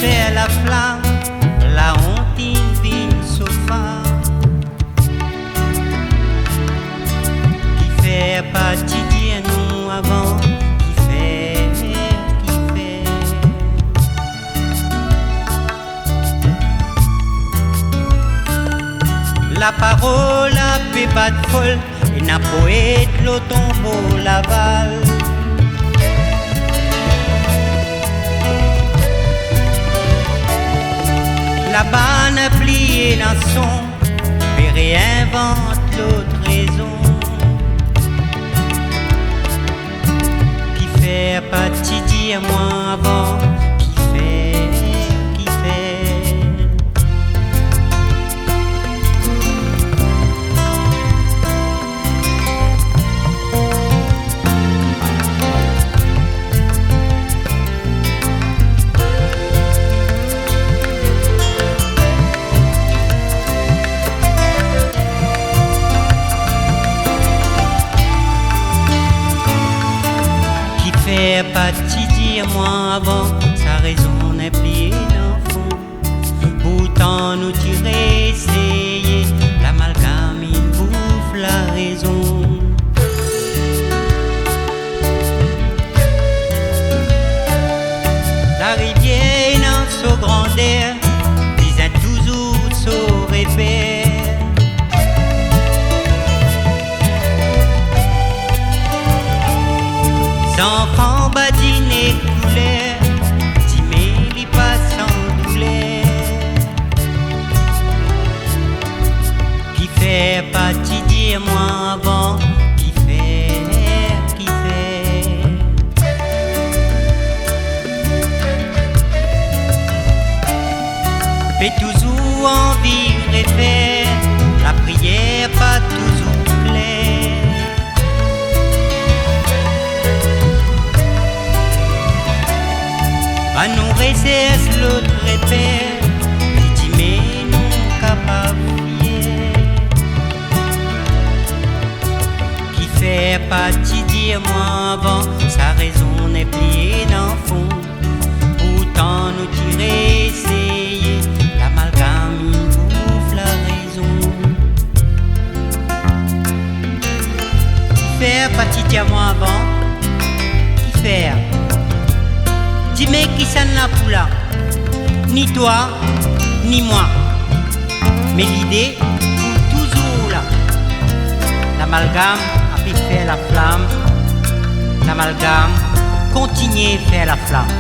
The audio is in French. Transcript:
fait la flamme, la honte vin sofa, qui fait partie de nous avant, qui fait. La parole a fait pas de folle, et n'a poète le tombeau l'aval. La banne a plié dans son, et réinvente l'autre raison, qui fait partie d'hier moi avant, qui fait. Fait partie d'hier moi avant, sa raison n'est pliée dans le fond. Pourtant nous tirer, essayer, l'amalgame il bouffe la raison. La rivière dans son grandeur, disait toujours son repère. Enfants badinés couleur, timés les passants douleur, qui fait partie d'hier moi avant, qui fait. Fait toujours envie refaire, la prière pas toujours claire. À nous réserve l'autre repère, qui dit mais nous capables qui fait partie d'hier moi avant, sa raison n'est pliée dans le fond. Pourtant nous tirer, essayer, l'amalgame il bouffe la raison. Qui fait partie d'hier moi avant, qui fait. Dis-moi qui s'en a pour là, ni toi, ni moi. Mais l'idée, pour toujours là. L'amalgame a fait faire la flamme. L'amalgame continue à faire la flamme.